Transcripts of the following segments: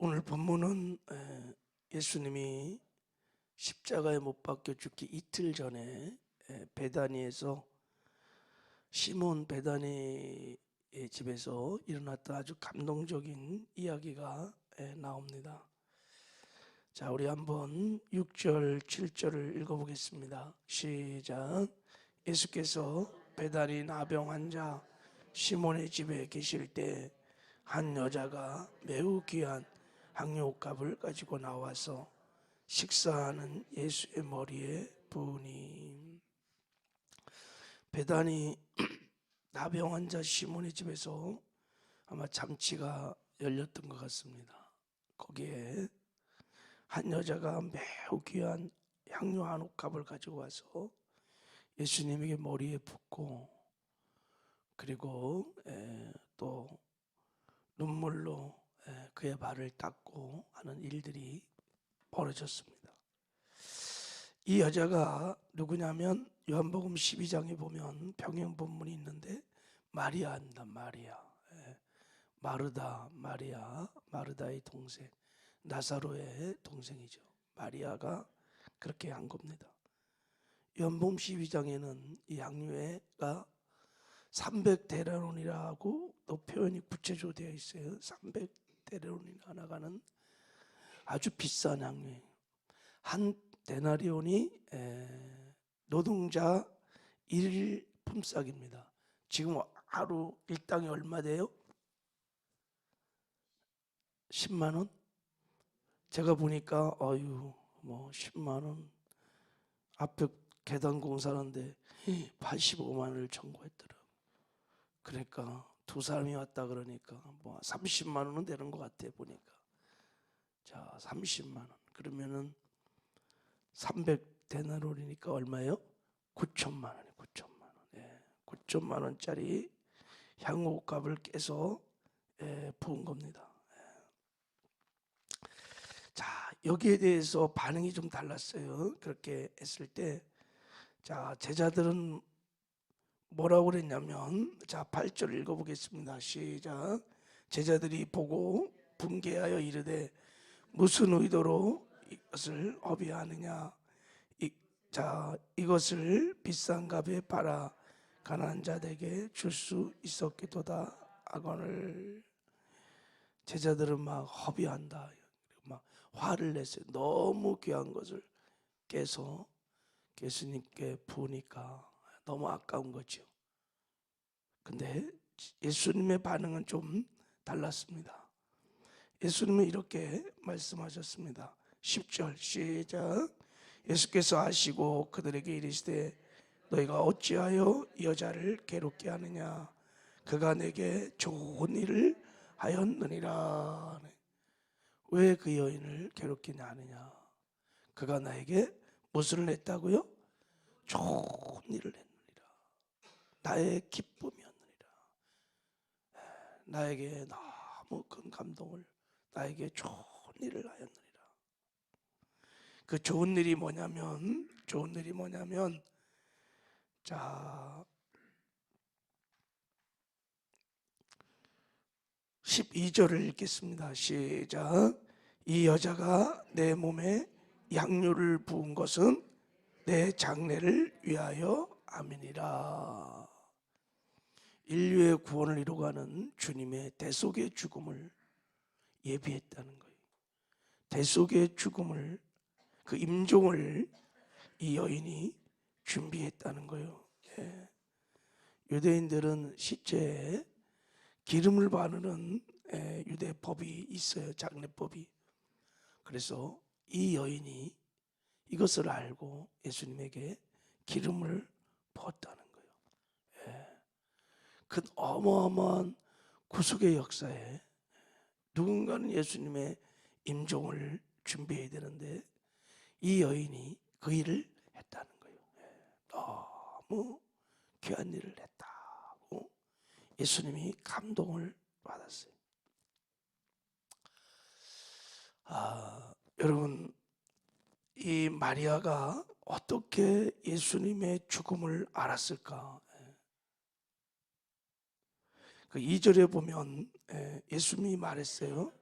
오늘 본문은 예수님이 십자가에 못 박혀 죽기 이틀 전에 베다니에서 시몬 베다니의 집에서 일어났던 아주 감동적인 이야기가 나옵니다. 자, 우리 한번 6절, 7절을 읽어보겠습니다. 시작. 예수께서 베다니 나병 환자 시몬의 집에 계실 때 한 여자가 매우 귀한 향료값을 가지고 나와서 식사하는 예수의 머리에 부으니. 베다니 나병 환자 시몬의 집에서 아마 잔치가 열렸던 것 같습니다. 거기에 한 여자가 매우 귀한 향료 한 옥값을 가지고 와서 예수님에게 머리에 붓고, 그리고 또 눈물로 그의 발을 닦고 하는 일들이 벌어졌습니다. 이 여자가 누구냐면 요한복음 12장에 보면 병행 본문이 있는데 마리아입니다. 마리아. 마르다, 마리아, 마르다의 동생, 나사로의 동생이죠. 마리아가 그렇게 한 겁니다. 요한복음 12장에는 이 향유가 300데나리온이라고 또 표현이 구체적으로 되어 있어요. 300데나리온이나 나가는 아주 비싼 향유예요. 한 데나리온이 노동자 1품삯입니다. 지금 하루 일당이 얼마 돼요? 10만 원? 제가 보니까 10만 원 앞에 계단 공사하는데 85만 원을 청구했더라고요. 그러니까 두 사람이 왔다 그러니까 30만 원은 되는 것 같아 보니까. 자, 30만 원. 그러면은 300데나리온이니까 얼마예요? 9천만 원이에요. 9천만 원. 9천만 원짜리 향후값을 깨서 부은 겁니다. 자, 여기에 대해서 반응이 좀 달랐어요. 그렇게 했을 때, 자, 제자들은 뭐라고 그랬냐면, 자, 8절 읽어보겠습니다. 시작. 제자들이 보고 분개하여 이르되 무슨 의도로 이것을 허비하느냐. 이것을 비싼 값에 팔아 가난한 자들에게 줄 수 있었기도다 하거늘. 제자들은 막 허비한다, 막 화를 냈어요. 너무 귀한 것을 깨서 예수님께 부으니까 너무 아까운 거죠. 근데 예수님의 반응은 좀 달랐습니다. 예수님은 이렇게 말씀하셨습니다. 10절 시작. 예수께서 아시고 그들에게 이르시되 너희가 어찌하여 이 여자를 괴롭게 하느냐. 그가 내게 좋은 일을 하였느니라. 왜 그 여인을 괴롭게 하느냐. 그가 나에게 무엇을 했다고요? 좋은 일을 했느니라. 나의 기쁨이었느니라. 나에게 너무 큰 감동을, 나에게 좋은 일을 하였느니라. 그 좋은 일이 뭐냐면 자, 12절을 읽겠습니다. 시작. 이 여자가 내 몸에 향유를 부은 것은 내 장래를 위하여 함이니라. 인류의 구원을 이루어가는 주님의 대속의 죽음을 예비했다는 거예요. 대속의 죽음을, 그 임종을 이 여인이 준비했다는 거예요. 유대인들은 시체에 기름을 바르는 유대법이 있어요. 장례법이. 그래서 이 여인이 이것을 알고 예수님에게 기름을 부었다는 거예요. 그 어마어마한 구속의 역사에 누군가는 예수님의 임종을 준비해야 되는데 이 여인이 그 일을 했다는 거예요. 너무 귀한 일을 했다고 예수님이 감동을 받았어요. 여러분, 이 마리아가 어떻게 예수님의 죽음을 알았을까? 그 2절에 보면 예수님이 말했어요.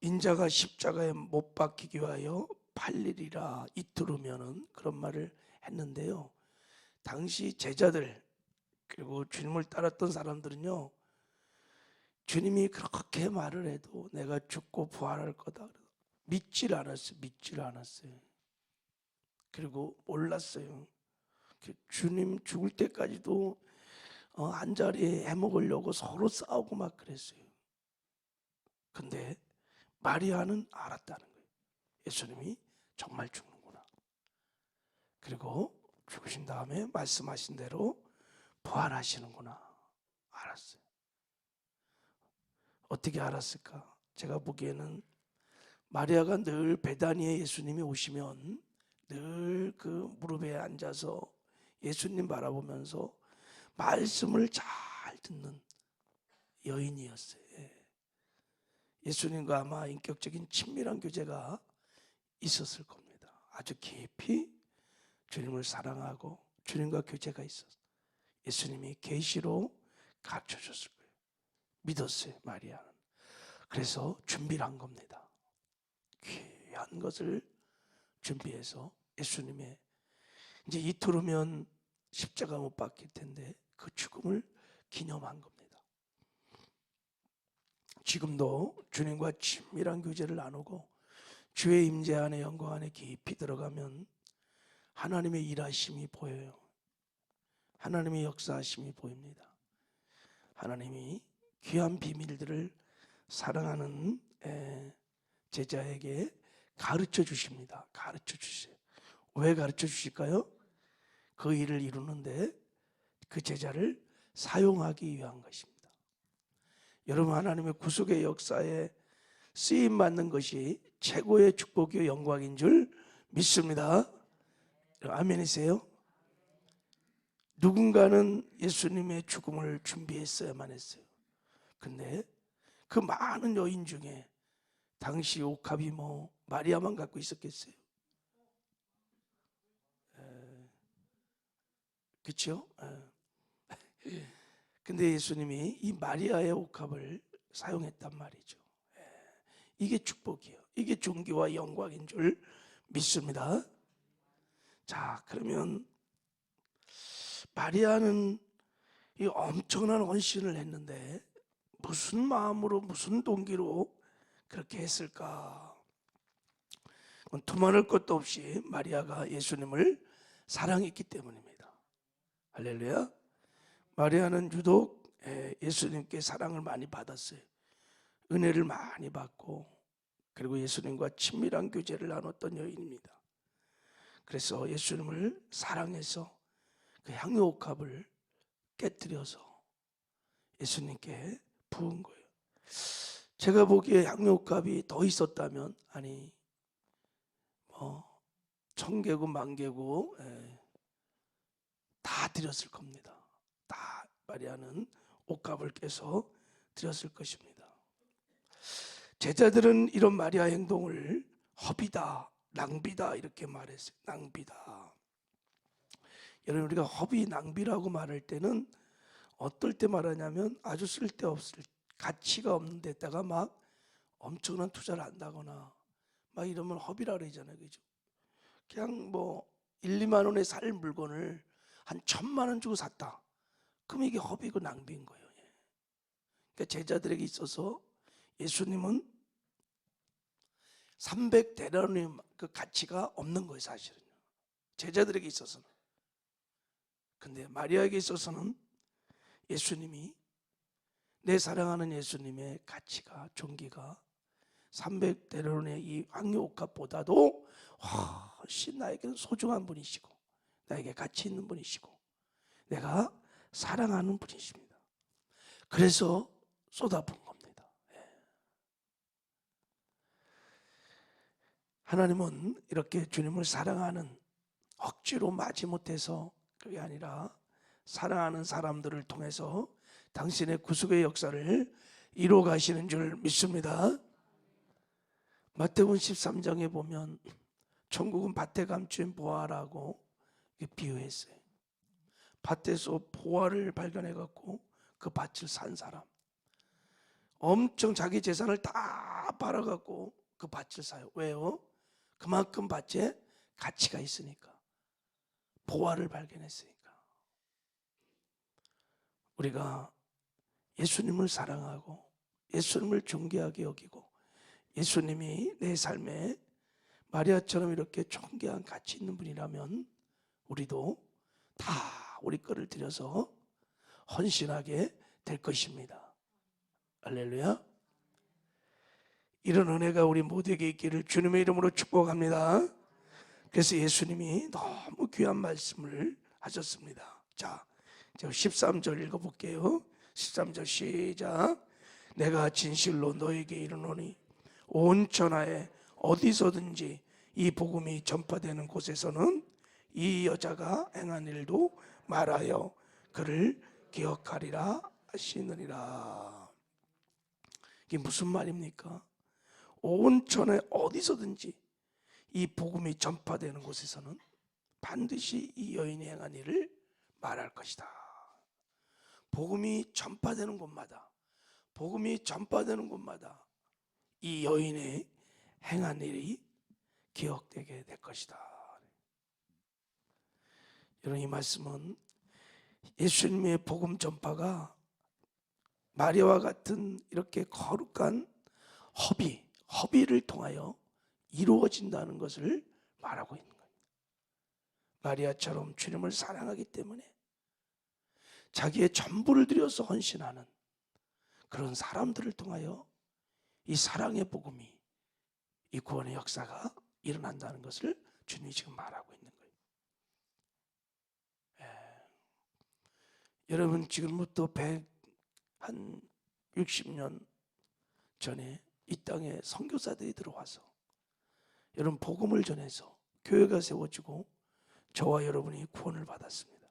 인자가 십자가에 못 박히기 위하여 8일이라 이틀 후면은 그런 말을 했는데요. 당시 제자들 그리고 주님을 따랐던 사람들은요, 주님이 그렇게 말을 해도 내가 죽고 부활할 거다 믿질 않았어요. 그리고 몰랐어요. 주님 죽을 때까지도 한 자리에 해먹으려고 서로 싸우고 막 그랬어요. 근데 마리아는 알았다는 거예요. 예수님이 정말 죽는구나. 그리고 죽으신 다음에 말씀하신 대로 부활하시는구나 알았어요. 어떻게 알았을까? 제가 보기에는 마리아가 늘 베다니에 예수님이 오시면 늘 그 무릎에 앉아서 예수님 바라보면서 말씀을 잘 듣는 여인이었어요. 예수님과 아마 인격적인 친밀한 교제가 있었을 겁니다. 아주 깊이 주님을 사랑하고 주님과 교제가 있었어요. 예수님이 계시로 가르쳐 줬을 거예요. 믿었어요, 마리아는. 그래서 준비를 한 겁니다. 귀한 것을 준비해서 예수님의 이제 이틀 후면 십자가 못 박힐 텐데 그 죽음을 기념한 겁니다. 지금도 주님과 친밀한 교제를 나누고 주의 임재 안에 영광 안에 깊이 들어가면 하나님의 일하심이 보여요. 하나님의 역사하심이 보입니다. 하나님이 귀한 비밀들을 사랑하는 제자에게 가르쳐 주십니다. 가르쳐 주세요. 왜 가르쳐 주실까요? 그 일을 이루는데 그 제자를 사용하기 위한 것입니다. 여러분, 하나님의 구속의 역사에 쓰임 받는 것이 최고의 축복이요 영광인 줄 믿습니다. 아멘이세요? 누군가는 예수님의 죽음을 준비했어야만 했어요. 근데 그 많은 여인 중에 당시 옥합이 마리아만 갖고 있었겠어요? 그렇죠? 근데 예수님이 이 마리아의 옥합을 사용했단 말이죠. 이게 축복이에요. 이게 존귀와 영광인 줄 믿습니다. 자, 그러면 마리아는 이 엄청난 헌신을 했는데 무슨 마음으로 무슨 동기로 그렇게 했을까? 두말할 것도 없이 마리아가 예수님을 사랑했기 때문입니다. 할렐루야. 마리아는 유독 예수님께 사랑을 많이 받았어요. 은혜를 많이 받고 그리고 예수님과 친밀한 교제를 나눴던 여인입니다. 그래서 예수님을 사랑해서 그 향유 옥합을 깨뜨려서 예수님께 부은 거예요. 제가 보기에 향유 옥합이 더 있었다면 천개고 만개고 다 드렸을 겁니다. 다 마리아는 옥합을 깨서 드렸을 것입니다. 제자들은 이런 마리아 행동을 허비다, 낭비다 이렇게 말했어요. 낭비다. 여러분, 우리가 허비, 낭비라고 말할 때는 어떨 때 말하냐면 아주 쓸데없을 가치가 없는 데다가 막 엄청난 투자를 한다거나 막 이러면 허비라 그러잖아요. 그죠? 그냥 1, 2만 원에 살 물건을 한 1,000만 원 주고 샀다. 그럼 이게 허비고 낭비인 거예요. 그러니까 제자들에게 있어서 예수님은 300데나리온 그 가치가 없는 거예요, 사실은. 제자들에게 있어서는. 근데 마리아에게 있어서는 예수님이, 내 사랑하는 예수님의 가치가, 존귀가 300데나리온의 이 황유 옥합보다도 훨씬 나에게는 소중한 분이시고 나에게 가치 있는 분이시고 내가 사랑하는 분이십니다. 그래서 쏟아부은 겁니다. 하나님은 이렇게 주님을 사랑하는, 억지로 마지못해서 그게 아니라 사랑하는 사람들을 통해서 당신의 구속의 역사를 이루어 가시는 줄 믿습니다. 마태복음 13장에 보면 천국은 밭에 감춘 보화라고 비유했어요. 밭에서 보화를 발견해 갖고 그 밭을 산 사람, 엄청 자기 재산을 다 팔아갖고 그 밭을 사요. 왜요? 그만큼 밭에 가치가 있으니까, 보화를 발견했으니까. 우리가 예수님을 사랑하고 예수님을 존귀하게 여기고 예수님이 내 삶에 마리아처럼 이렇게 존귀한 가치 있는 분이라면 우리도 다 우리 거를 들여서 헌신하게 될 것입니다. 할렐루야. 이런 은혜가 우리 모두에게 있기를 주님의 이름으로 축복합니다. 그래서 예수님이 너무 귀한 말씀을 하셨습니다. 자, 13절 읽어볼게요. 13절 시작. 내가 진실로 너에게 이르노니 온 천하에 어디서든지 이 복음이 전파되는 곳에서는 이 여자가 행한 일도 말하여 그를 기억하리라 하시느니라. 이게 무슨 말입니까? 온 천하에 어디서든지 이 복음이 전파되는 곳에서는 반드시 이 여인이 행한 일을 말할 것이다. 복음이 전파되는 곳마다, 복음이 전파되는 곳마다 이 여인의 행한 일이 기억되게 될 것이다. 여러분, 이 말씀은 예수님의 복음 전파가 마리아와 같은 이렇게 거룩한 허비를 통하여 이루어진다는 것을 말하고 있는 거예요. 마리아처럼 주님을 사랑하기 때문에 자기의 전부를 들여서 헌신하는 그런 사람들을 통하여 이 사랑의 복음이, 이 구원의 역사가 일어난다는 것을 주님이 지금 말하고 있는 거예요. 여러분, 지금부터 160년 전에 이 땅에 선교사들이 들어와서 여러분 복음을 전해서 교회가 세워지고 저와 여러분이 구원을 받았습니다.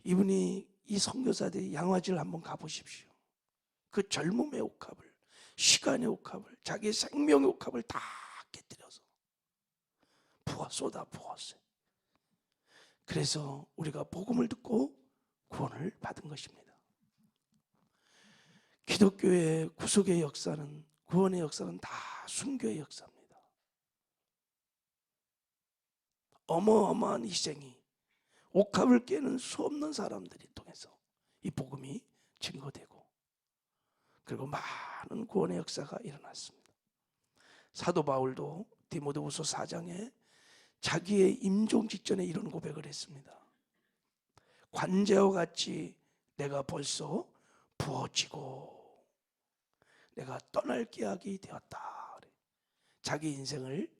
이분이, 이 선교사들이 양화지를 한번 가보십시오. 그 젊음의 옥합을, 시간의 옥합을, 자기의 생명의 옥합을 다 깨뜨려서 쏟아 부었어요. 그래서 우리가 복음을 듣고 구원을 받은 것입니다. 기독교의 구속의 역사는, 구원의 역사는 다 순교의 역사입니다. 어마어마한 희생이, 옥합을 깨는 수 없는 사람들이 통해서 이 복음이 증거되고, 그리고 많은 구원의 역사가 일어났습니다. 사도 바울도 디모데후서 4장에 자기의 임종 직전에 이런 고백을 했습니다. 관제와 같이 내가 벌써 부어지고 내가 떠날 기약이 되었다. 자기 인생을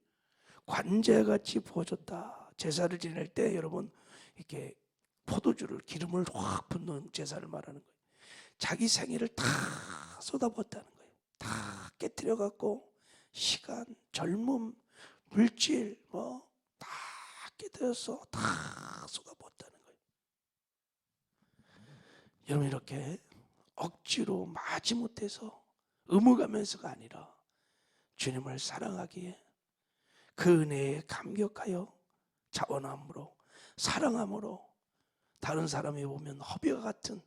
관제같이 부어줬다. 제사를 지낼 때 여러분 이렇게 포도주를, 기름을 확 붓는 제사를 말하는 거예요. 자기 생애를 다 쏟아부었다는 거예요. 다 깨뜨려 갖고 시간, 젊음, 물질 다 깨뜨려서 다 쏟아부었다는 거예요. 여러분, 이렇게 억지로 마지못해서 의무감에서가 아니라 주님을 사랑하기에 그 은혜에 감격하여 자원함으로, 사랑함으로 다른 사람이 보면 허비와 같은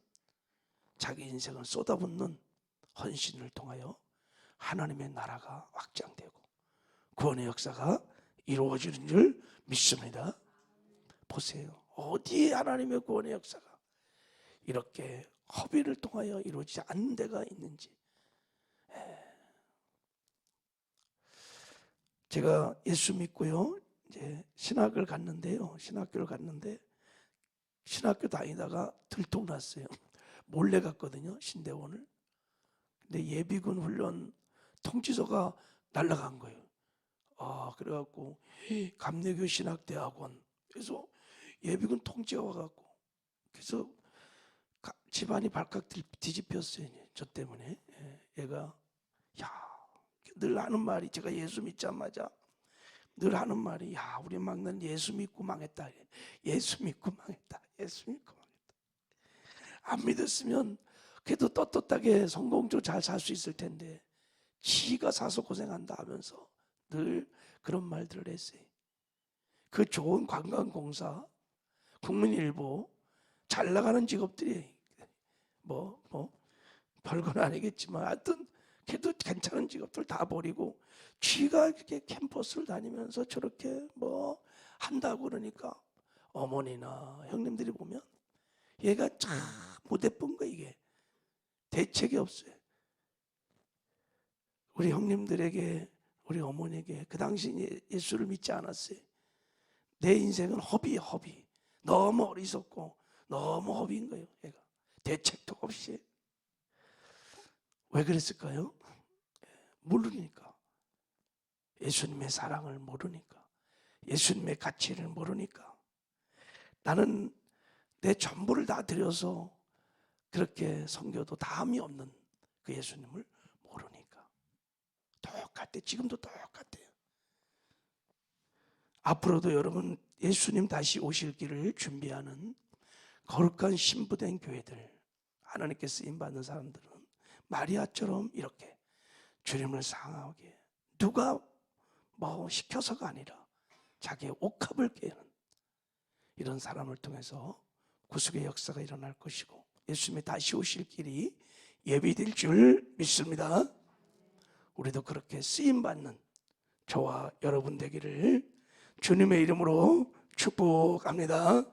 자기 인생을 쏟아붓는 헌신을 통하여 하나님의 나라가 확장되고 구원의 역사가 이루어지는 줄 믿습니다. 보세요. 어디에 하나님의 구원의 역사가 이렇게 허비를 통하여 이루어지지 않는 데가 있는지. 제가 예수 믿고요, 이제 신학을 갔는데요. 신학교를 갔는데 신학교 다니다가 들통났어요. 몰래 갔거든요, 신대원을. 근데 예비군 훈련 통지서가 날아간 거예요. 그래갖고 감리교 신학대학원, 그래서 예비군 통지가 와갖고, 그래서 집안이 발칵 뒤집혔어요. 저 때문에. 얘가 늘 하는 말이, 제가 예수 믿자마자 늘 하는 말이, 우리 막내는 예수 믿고 망했다. 예수 믿고 망했다. 예수 믿고 망했다. 안 믿었으면 그래도 떳떳하게 성공적으로 잘 살 수 있을 텐데 지가 사서 고생한다 하면서 늘 그런 말들을 했어요. 그 좋은 관광공사, 국민일보, 잘 나가는 직업들이 별건 아니겠지만 하여튼 걔도 괜찮은 직업들 다 버리고 쥐가 이렇게 캠퍼스를 다니면서 저렇게 뭐 한다고 그러니까 어머니나 형님들이 보면 얘가 참 못 예쁜 거, 이게 대책이 없어요. 우리 형님들에게, 우리 어머니에게 그 당시 예수를 믿지 않았어요. 내 인생은 허비예요, 허비. 너무 어리석고 너무 허비인 거예요. 얘가 대책도 없이. 왜 그랬을까요? 모르니까. 예수님의 사랑을 모르니까, 예수님의 가치를 모르니까. 나는 내 전부를 다 드려서 그렇게 섬겨도 다함이 없는 그 예수님을 모르니까. 똑같아. 지금도 똑같아요. 앞으로도 여러분 예수님 다시 오실 길을 준비하는 거룩한 신부된 교회들, 하나님께 쓰임받는 사람들은 마리아처럼 이렇게 주님을 사랑하게, 누가 뭐 시켜서가 아니라 자기의 옥합을 깨는 이런 사람을 통해서 구속의 역사가 일어날 것이고 예수님이 다시 오실 길이 예비될 줄 믿습니다. 우리도 그렇게 쓰임받는 저와 여러분 되기를 주님의 이름으로 축복합니다.